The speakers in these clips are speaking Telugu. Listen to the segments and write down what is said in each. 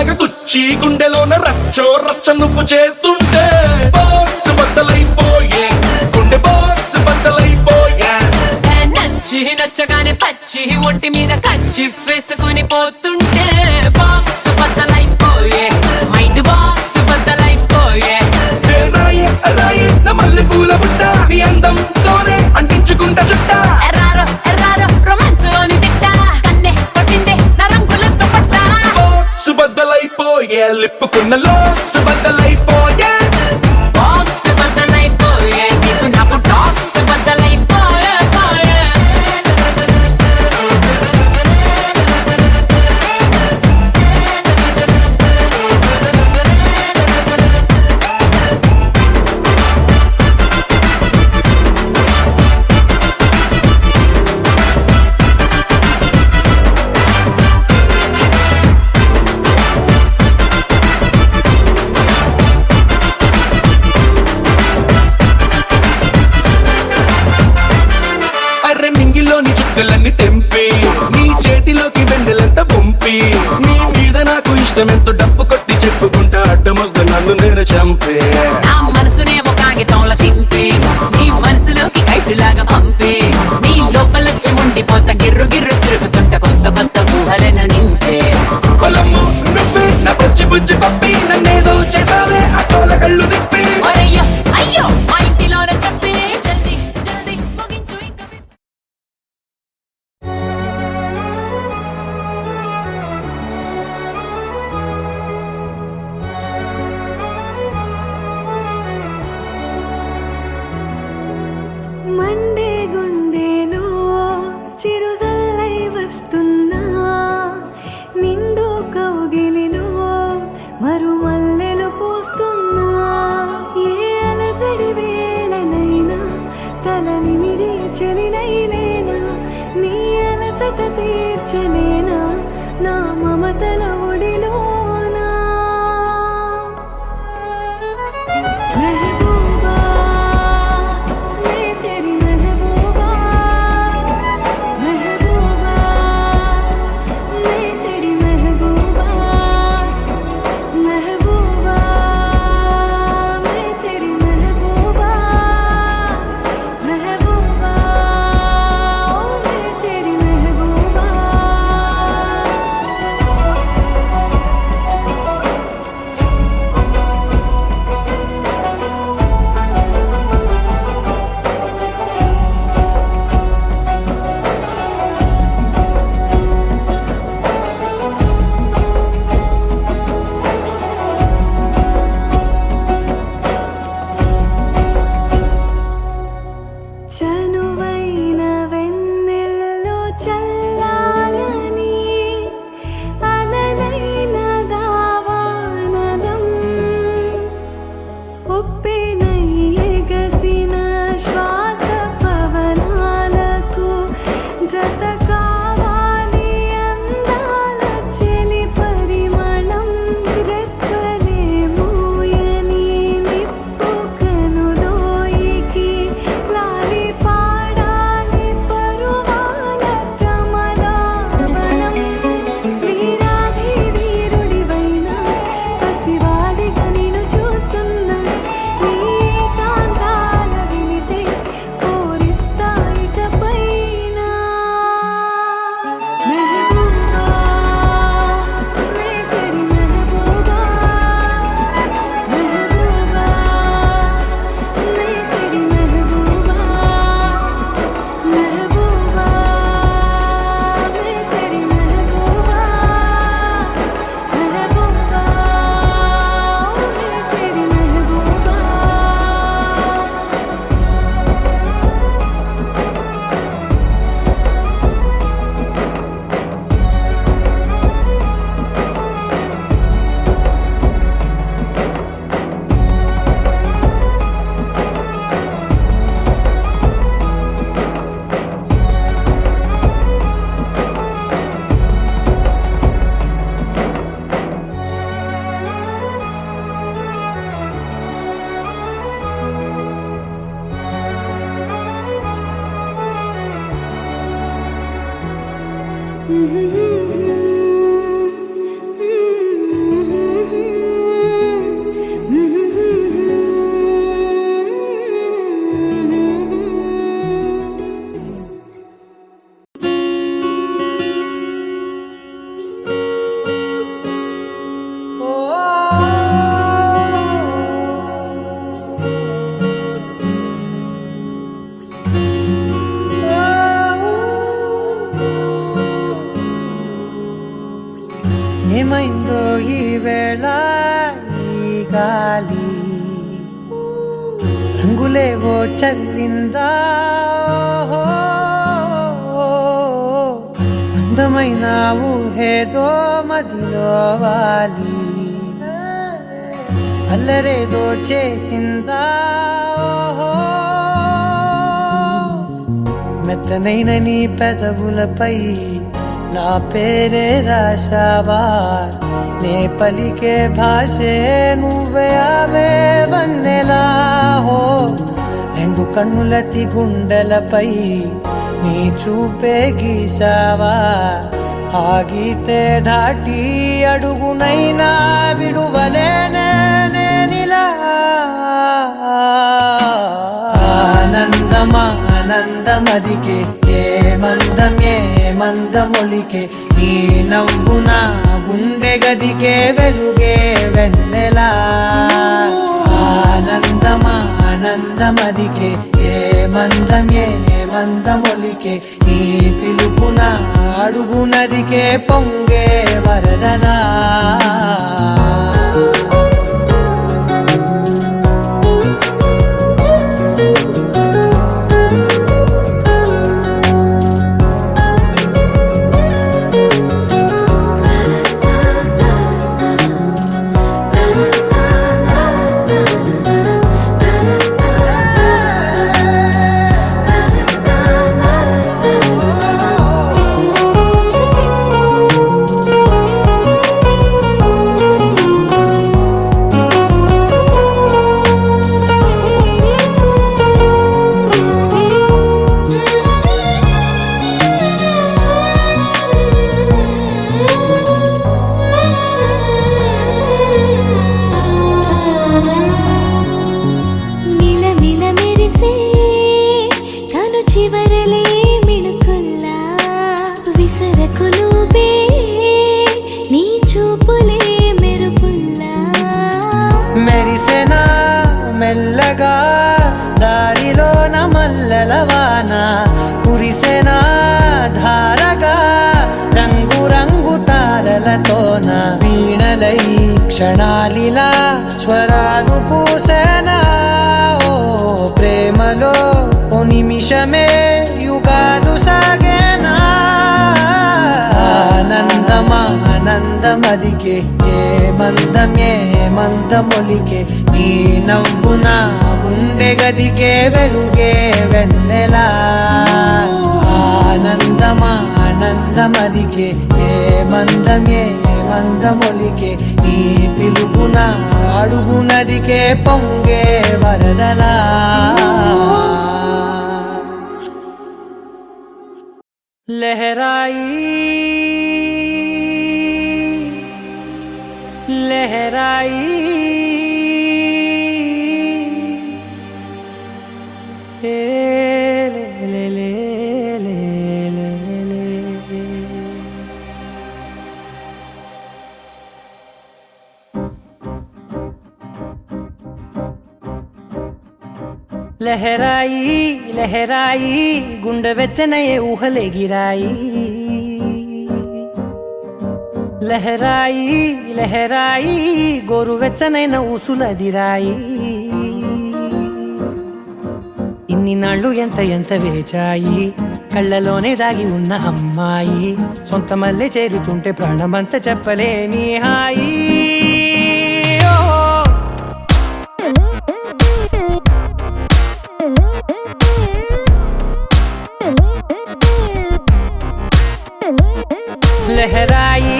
లాగా గుచ్చి గుండెలోన రచ్చో రచ్చ నువ్వు చేస్తుంటే బాక్స్ బద్దలైపోయే గుండె బాక్స్ బద్దలైపోయే నచ్చి నచ్చగానే పచ్చి ఒంటి మీద కచ్చి వేసుకుని పోతుంటే బాక్స్ బద్దలైపోయే మైండ్ బాక్స్ బద్దలైపోయే రాయే రాయే నా మల్లె పూల బుట్ట నీ అందంతోనే అంటించుకుంటా చుట్ట ఎర్రారో ఎర్రారో రొమాన్స్ లోని తిట్ట కన్నే కొట్టిందే నా రంగులతో పట్ట బాక్స్ బద్దలైపోయే లిప్పుకున్న లోక్స్ బద్దలైపోయే బాక్స్ బద్దలైపోయే నీకు నాకు టాక్స్ బద్దలైపోయే పోయే అర్రె మింగిలోని చుక్కలన్నీ తెంపి నీ చేతిలోకి వెన్నెలంత పంపి నీ మీద నాకు ఇష్టమెంతో డప్పు కొట్టి చెప్పుకుంటా అడ్డమొస్త నన్ను నేను చంపే నా మనసునేమో కాగితంలో చింపి నీ మనసులోకి కైటులాగా పంపి నీ లోపలొచ్చి ఉండిపోత గిర్రు గిర్రు తిరుగుతుంట కొత్త కొత్త ఊహలను నింపే పొలము నువ్వే నా పచ్చి బుజ్జి పప్పి నన్నేదో చేసావే ఆ తోల కళ్ళు తిప్పి ఒరయ్యో అయ్యో మా ఇంటిలోన చెప్పి జల్దీ జల్దీ ముగించు ఇంకా మండే గుండెలో చిరుజల్లై వస్తున్నా నిండు కౌగిలిలో మరుమల్లెలు పూస్తున్నా ఏ అలసడి వేళనైనా తలని మిరి చెలినైలేనా నీ అలసట తీర్చలేనా నా మమతల ఒడిలోనా మెహబూబా మే తెరి మెహబూబా మెహబూబా మే తెరి మెహబూబా మెహబూబా మే తెరి మెహబూబా మెహబూబా మే తెరి మెహబూబా చనువైన వెన్నెల్లో చల్లాలని అలలైన దావానలం ఉప్పెనై ఎగసిన శ్వాస పవనాలకు జత కావాలి అందాల చెలి పరిమళం రెక్కలే మూయని నిప్పు కనులోయికి లాలి పాడాలి పరువాల కమలావనం వీరాధి వీరుడివైన పసివాడిగా నిన్ను చూస్తున్నా నీ రంగులేవో చల్లిందా అందమైన ఊహేదో మదిలో వాలి అల్లరేదో చేసిందా మెత్తనైన నీ పెదవులపై నా పేరే రాశావా నే పలికే భాషే నువ్వే అవే వన్నెలా హో రెండు కన్నులతి గుండెలపై నీ చూపే గీశావా ఆగితే దాటి అడుగునైనా విడువలేనే నేనిలా ఆనందమా ఆనందమదికే ఏ మందమొలికే నీ నవ్వు నా గుండె గదికే వెలుగే వెన్నెలా ఆనందమా ఆనందమదికే ఏ మందమొలికే నీ పిలుపున అడుగునదికే పొంగే వరదలా మెల్లగా దారిలోన మల్లెలవాన కురిసెనా ధారగా రంగు రంగు తారలతోన వీణలై క్షణాలిలా స్వరాలు పూసెనా ఓ ప్రేమలో ఓ నిమిషమే యుగాలు సాగేనా ఆనందమా ఆనందమదికే ఏ మందమొలికే నీ నవ్వు నా గుండె గదికే వెలుగే వెన్నెలా ఆనందమా ఆనందమదికే ఏ మందమొలికే నీ పిలుపున అడుగునదికే పొంగే వరదలా లహరాయి लहराई ले ले ले ले ले ले लहराई लहराई गुंड వెచ్చనయే ఊహలే గిరాయి లహరాయి లహరాయి గోరువెచ్చనైన ఊసులదిరాయి ఇన్ని నాళ్ళు ఎంత వేచాయి కళ్ళలోనే దాగి ఉన్న అమ్మాయి సొంత మల్లె చేరుతుంటే ప్రాణమంతా చెప్పలేని హాయి లహరాయి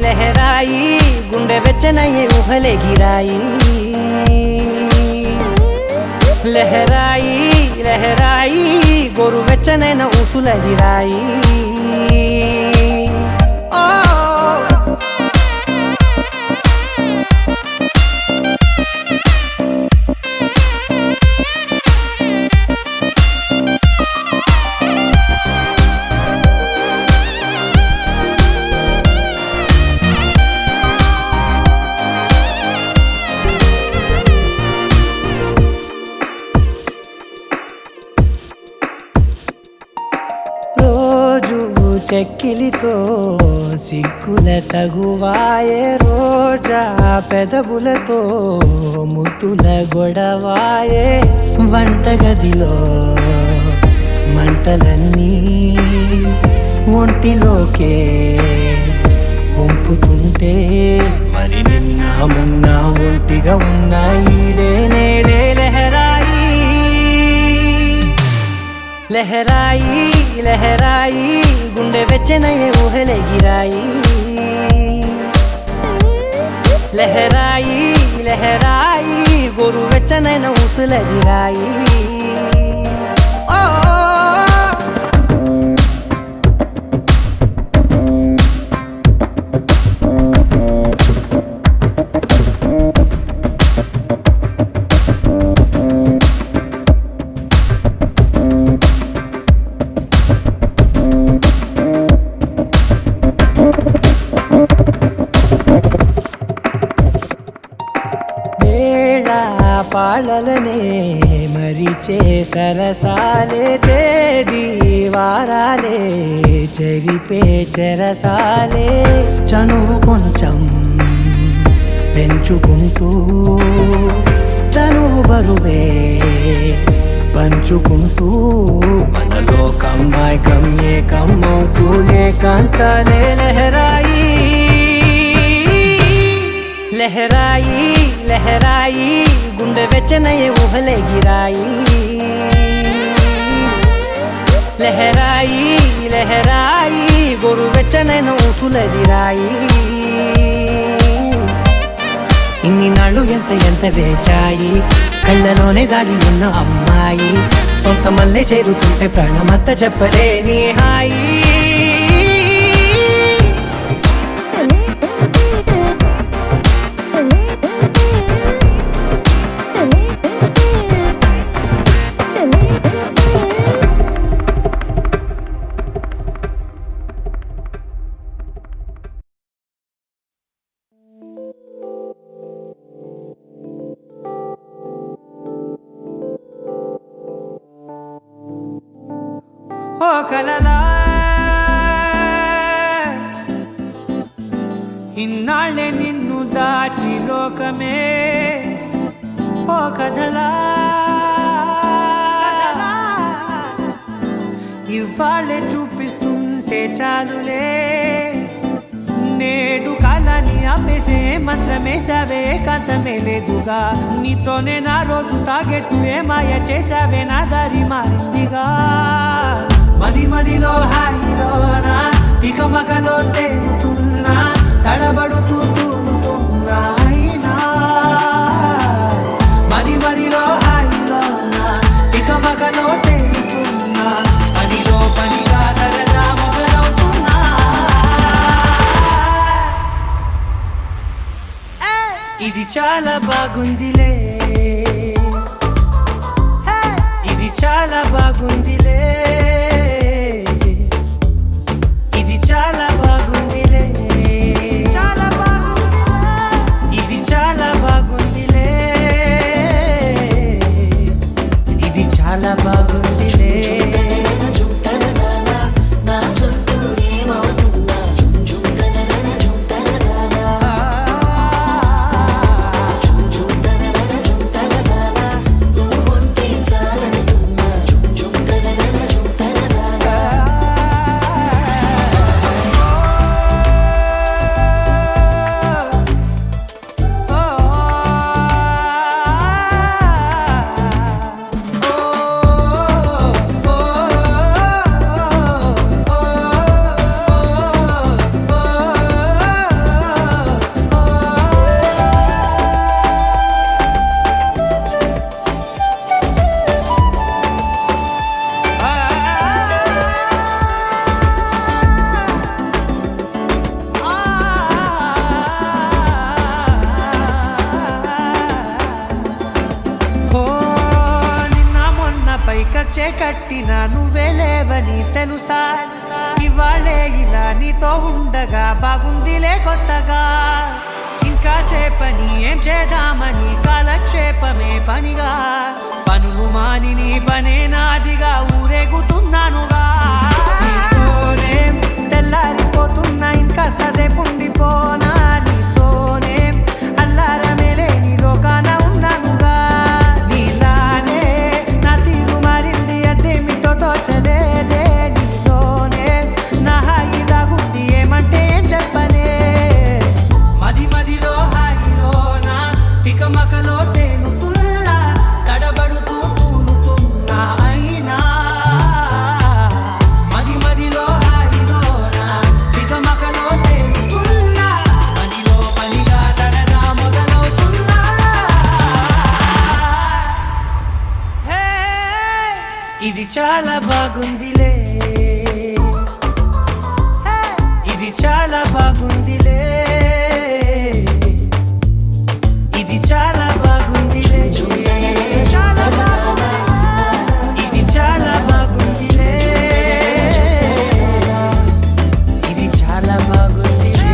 లహరాయి గుండె వెచ్చనయ్యే ఊహలే గిరాయి లహరాయి లహరాయి గోరు వెచ్చనైన ఊసులదిరాయి చెక్కిలితో సిగ్గుల తగువాయే రోజా పెదవులతో ముద్దుల గొడవాయే వంటగదిలో మంటలన్నీ ఒంటిలోకే వంపుతుంటే మరి నిన్న మొన్న ఒంటిగా ఉన్న ఈడే నేడే లహరాయి లహరాయి లహరాయి గుండె వెచ్చనయ్యే ఊహలెగిరాయి లహరాయి లహరాయి గోరు వెచ్చనైన ఊసులెగిరాయి పాలలనే మరిచే సరసాలే తేదీ వారాలే చెరిపే చెరసాలే చనువు కొంచెం పెంచుకుంటూ తనువు బరువే పంచుకుంటూ మనలో కమ్మాయికం ఏకమవుతూ ఏకాంతాలే లహరాయి లహరాయి లహరాయి గుండె వెచ్చనయ్యే ఊహలెగిరాయి లహరాయి లహరాయి గోరు వెచ్చనైన ఊసులెగిరాయి ఇన్ని నాళ్ళు ఎంత వేచాయి కళ్ళలోనే దాగి ఉన్న అమ్మాయి సొంత మల్లె చేరుతుంటే ప్రాణమంతా చెప్పలేని హాయి ఓ కలలా ఇన్నాళ్ళే నిన్ను దాచి లోకమే ఓ కథలా ఇవాళ్ళే చూపిస్తుంటే చాలులే నేడు కాలాన్ని ఆపేసే మంత్రమేశావే కాంతమే లేదుగా నీతోనే నా రోజు సాగెట్టు ఏ మాయ చేశావే నా దారి మారిందిగా మది మదిలో హాయిలోనా ఇక మగలో తేలుతున్నా తడబడుతూ తూలుతున్నా అయినా మది మదిలో హాయిలోనా ఇక మగలో తేలుతున్నా పనిలో పనిగా సరదా మొదలవుతున్నా ఇది చాలా బాగుందిలే ఇది చాలా బాగుందిలే ఇది చాలా బాగుందిలే చాలా బాగుందిలే ఇది చాలా బాగుందిలే ఇది చాలా బాగుందిలే కచ్చే కట్టినా నువ్వే లేవని తెలుసా ఇవాళే ఇలా నీతో ఉండగా బాగుందిలే కొత్తగా ఇంకా సేపని ఏం చేద్దామని కాలక్షేపమే పనిగా పనులు మాని నీ పనే నాదిగా ఊరేగుతున్నానుగా నీతోనే చల్లారిపోతున్నా ఇంకాస్త సేపు ఉండిపోనా నీతోనే అల్లారమే లేని లోకాన ఉన్నానుగా నీలానే నా తీరు మారింది అదేమిటో తోచలేదే నీతోనే నా హాయి దాగుంది ఏమంటే ఏం చెప్పనే మది మదిలో హాయిలోనా తికమకలో తేలుతున్నా తడబడుతూ తూలుతున్నా అయినా మది మదిలో హాయిలోనా తికమకలో తేలుతున్నా పనిలో పనిగా సరదా మొదలవుతున్నా హే ఇది చాలా బాగుందిలే ఇది చాలా బాగుందిలే ఇది చాలా బాగుందిలే చాలా బాగుంది ఇది చాలా బాగుందిలే ఇది చాలా బాగుందిలే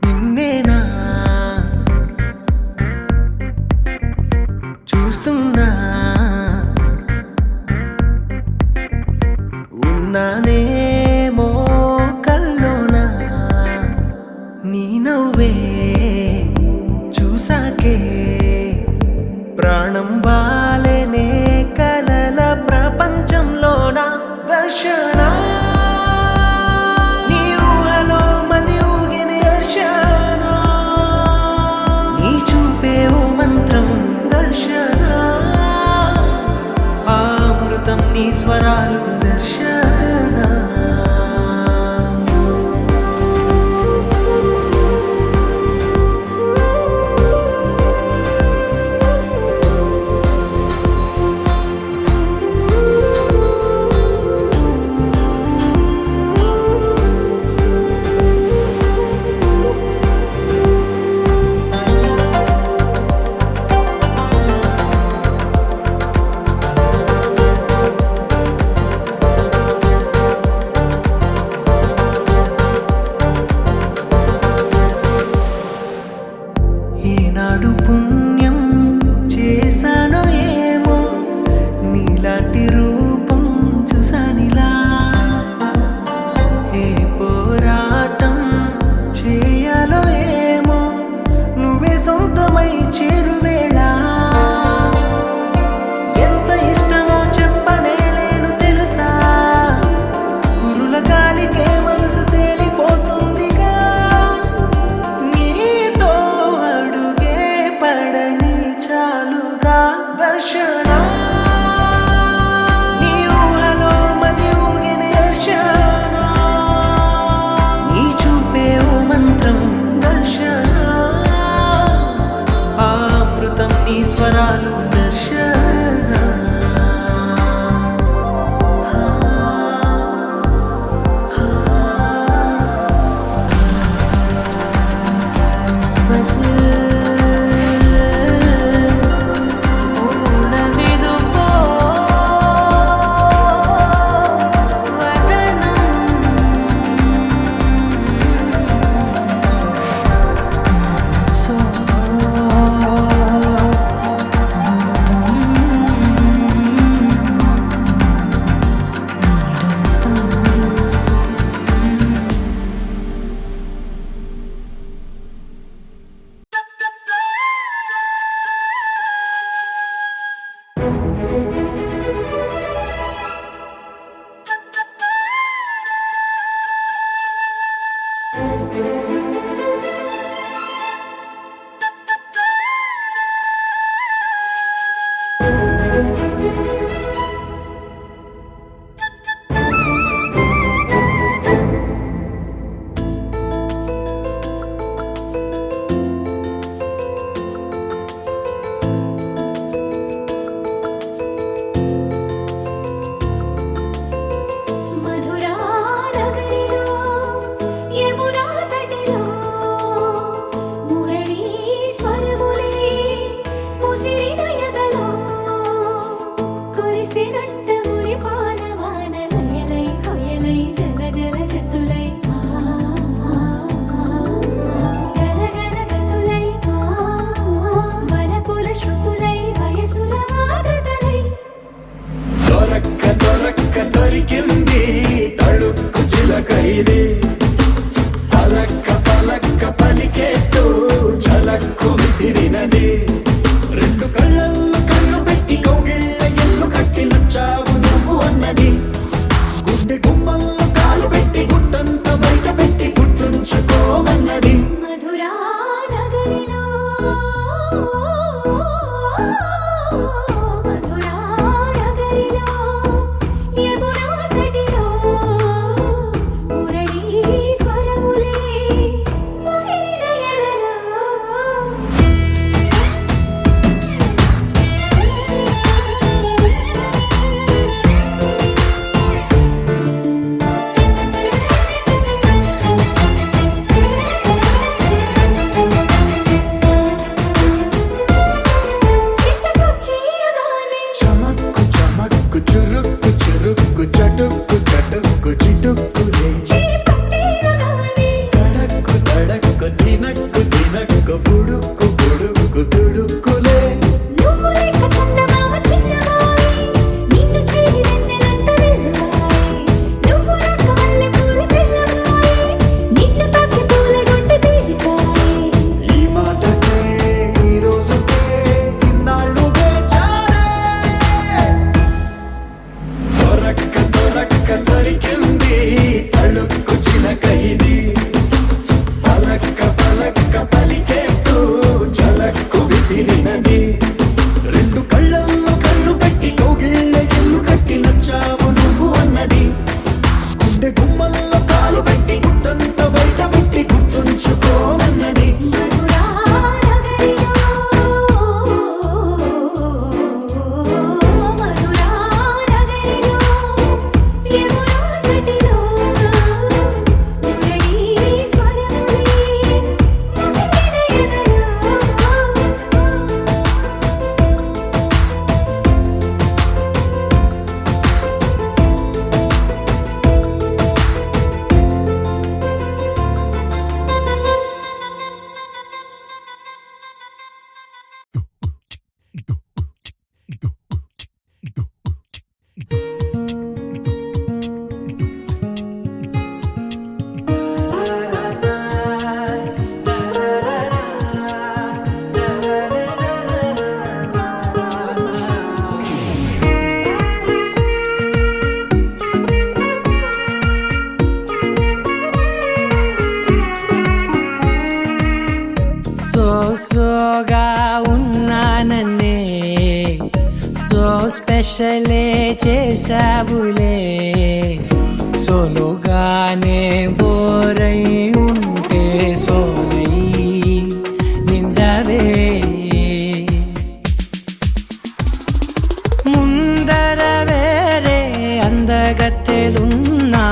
నిన్నేనా చూస్తున్నా ఉన్నానేమో కల్లోనా నీ నవ్వే చూసాకే ప్రాణం వాలేనే కలల ప్రపంచంలోన దర్శన నీ ఊహలో మది ఊగిన హర్షణ నీ చూపే ఓ మంత్రం దర్శన ఆ అమృతం నీ స్వరాలు దర్శన ఏనాడు పుణ్యం చేశానో ఏమో నీలాంటి రూపం చూసానిలా ఏ పోరాటం చేయాలో ఏమో నువ్వే సొంతమై చేరువేళ ఎంత ఇష్టమో చెప్పనేలేను తెలుసా కురుల గాలికే మనసు తేలిపోతుందిగా నీతో అడుగే పడని చాలుగా దర్శన నీ ఊహలో మది ఊగిన హర్షణ నీ చూపే ఓ మంత్రం దర్శన ఆ అమృతం నీ స్వరాలు దర్శన बस ऊर्णविदुपो वदनं सो విసిరినది పలక్క పలక్క పలికేస్తూ చలక్కు విసిరినది రెండు కళ్ళల్లో కళ్ళు పెట్టి కౌగిళ్ళ ఎల్లు కట్టి నచ్చావు నువ్వు అన్నది గుండె గుమ్మల్లో కాలు పెట్టి గుట్టంత బయట పెట్టి గుర్తుంచుకోమన్నది మధురా నగరిలో మధురా నగరిలో యమునా తటిలో మురళీ స్వరములే ముసిరిన ఎడలో చిత్తకొచ్చియగానే చమక్కు చమక్కు చురుక్కు చురుక్కు చటుక్కు చటుక్కు చిటుక్కులే చేపట్టేయగానే తడక్కు తడక్కు దినక్కు దినక్కు బుడుక్కు బుడుక్కు దుడుక్కులే నువ్వు లేక చందమామ చిన్నవాయి నిన్ను చేరి వెన్నెలంత వెల్లువాయి నువ్వు రాక మల్లె పూలు తెల్లవాయి నిన్ను తాకి పూల గుండె తేలికాయి ఈ మాటకే ఈ రోజుకే ఇన్నాళ్ళు వేచారే దొరక్క దొరక్క దొరికింది తళుక్కు చిలక ఇది పలక్క పలక్క పలికేస్తూ చలక్కు విసిరినది రెండు కళ్ళల్లో కళ్ళు పెట్టి కౌగిళ్ళ ఎల్లు కట్టి నచ్చావు నువ్వు అన్నది గుండె గుమ్మల్లో కాలు పెట్టి గుట్టంత బయట పెట్టి గుర్తుంచుకోమన్నది మధురా నగరిలో మధురా నగరిలో యమునా తటిలో మురళీ స్వరములే ముసిరిన ఎదలో సోగా ఉన్నానన్నే సో స్పెషలే చేసావులే సోలోగానే బోరై ఉంటే సోలై నిండవే ముందర వేరే అందగత్తెలున్నా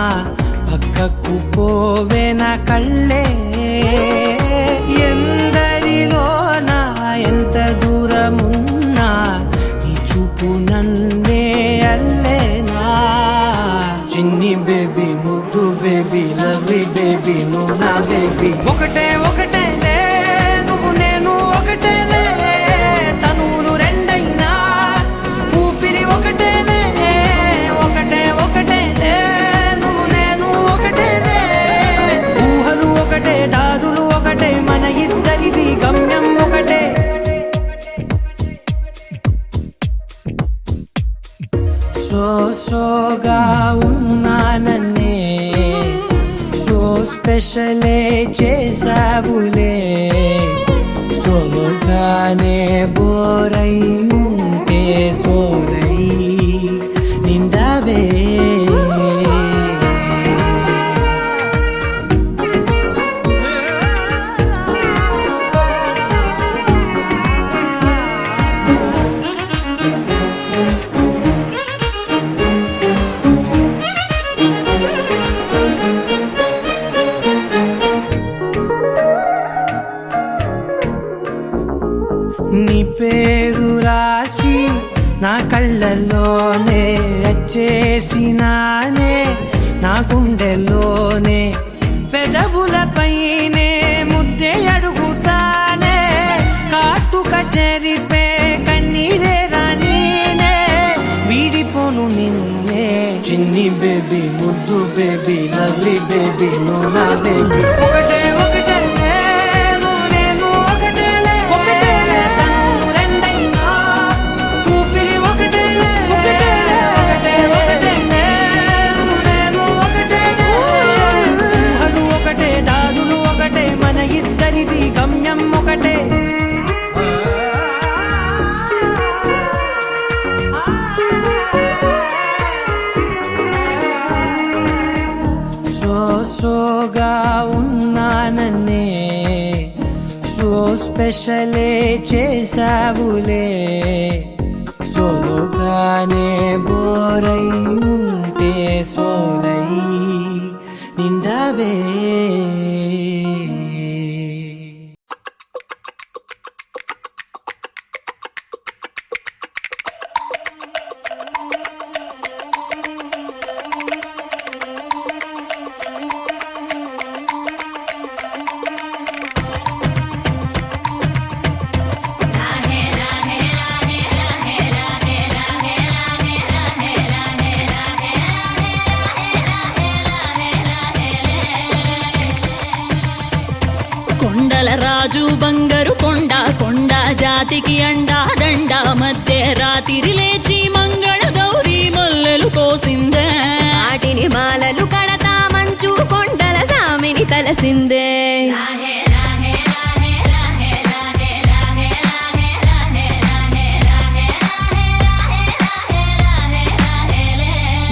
పక్కకు పోవే నా కళ్ళే ఎందరిలోనా ఎంత దూరమున్నా నీ చూపు నన్నే అల్లేనా చిన్ని బేబీ ముద్దు బేబీ లవ్లీ బేబీ నువ్వు నా బేబీ ఒకటే ఒకటేలే నువ్వు నేను ఒకటేలే తనువులు రెండైనా ఊపిరి ఒకటేలే ఒకటే ఒకటేలే నువ్వు నేను ఒకటేలే ఊహలు ఒకటే దారులు ఒకటే మన ఇద్దరిది గమ్యం ఒకటే సోగా ఉన్నానన్నే సో స్పెషలే చేసావులే సోలోగానే బోరై ఉంటే సోలై నిండవే నీ పేరు రాసి నా కళ్ళల్లోనే వచ్చేసినానే నా గుండెల్లోనే పెదవులపైనే ముద్దే అడుగుతానే కాటుక చెరిపే కన్నీరే రానీనే వీడిపోను నిన్నే చిన్ని బేబీ ముద్దు బేబీ లవ్లీ బేబీ నువ్వు నా బేబీ ఒకటే ఒకటే నేను ఒకటేలే ఒకటేలే తను రెండైనా ఊపిరి ఒకటేలే ఒకటేలే ఒకటే ఒకటే నేను ఒకటేలే ఊహలు ఒకటే దారులు ఒకటే మన ఇద్దరిది గమ్యం ఒకటే సోగా ఉన్నానన్నే సో స్పెషలే చేసావులే సోలోగానే బోరై ఉంటే సోలై నిండావే కొండల రాజు బంగారు కొండ కొండ జాతికి అండా దండ మధ్య రాత్రి లేచి మంగళ గౌరీ మల్లెలు కోసిందే వాటిని మాలలు కడతా మంచు కొండల సామిని తలసిందే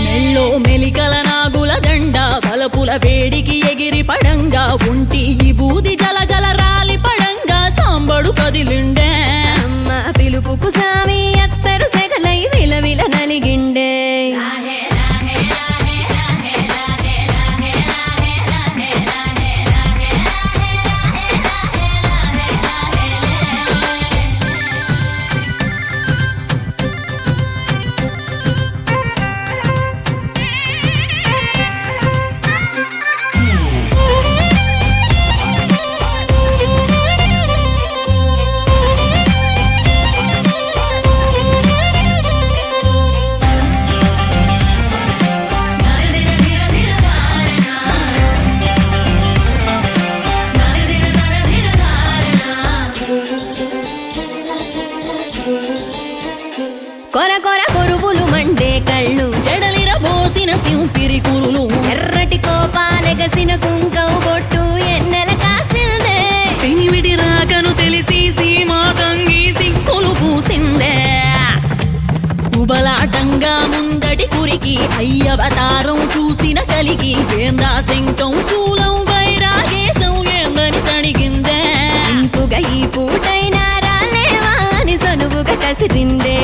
మెల్లో మెలికల నాగుల దండ బలపుల వేడికి ఎగిరి పడంగా ఉంటి ఈ బూది జల జల రాలి పడంగా సాంబడు కదిలిండే అమ్మ పిలుపుకు సామి అత్తరు సెగలై విలవిల నలిగిండే కొర కొర కొరువులు మండే కళ్ళు జడలిర బోసిన సింపిరి కురులు ఎర్రటి కోపాలెగసిన కుంకం బొట్టు ఎన్నెల కాసిందే పెనివిడి రాకను తెలిసి సీమా తంగి సిక్కులు పూసిందే ఉబలాటంగా ముందటి కురికి అయ్యవతారం చూసిన కలిగి ఏందా శంకం చూలం వైరాగేశం ఏందని సణిగిందే ఇంకుగా ఈ పూటైనా రాలేవా అని సనువుగా కసిరిందే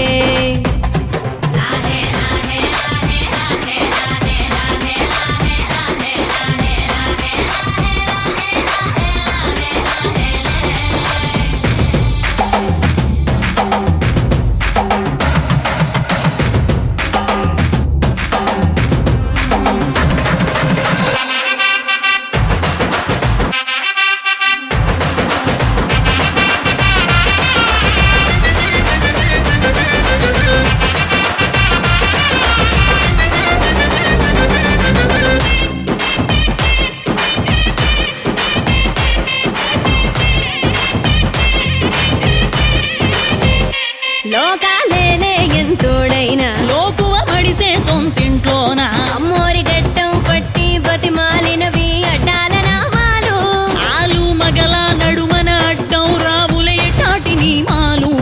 లోకాలేలే ఎంతోడైనా లోకువ మడిసే సొంతింట్లోన అమ్మోరి గట్టం పట్టి బతిమాలినవి అడ్డాల నామాలు ఆలు మగల నడుమన అడ్డం రావులే టాటి నీమాలు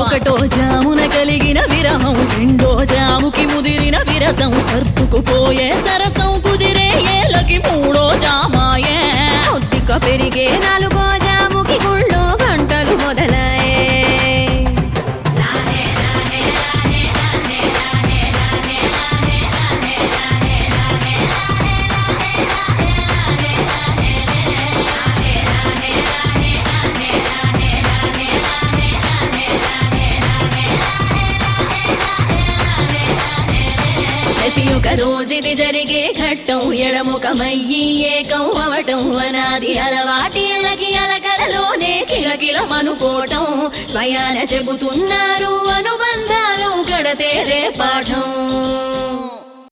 ఒకటో జామున కలిగిన విరహం రెండో జాముకి ముదిరిన విరసం సర్దుకుపోయే సరసం కుదిరే ఏలకి మూడో జామాయే ఒత్తిక పెరిగే నాలుగో జాముకి గుళ్ళో గంటలు మొదలయ్యే ప్రతి ఒక రోజుది జరిగే ఘట్టం ఎడముఖమయ్యి ఏకం అవటం అనాది అలవాటిళ్ళకి అలకలలోనే కిలకిలమనుకోవటం స్వయాన చెబుతున్నారు అనుబంధాలు గడతేరే పాఠం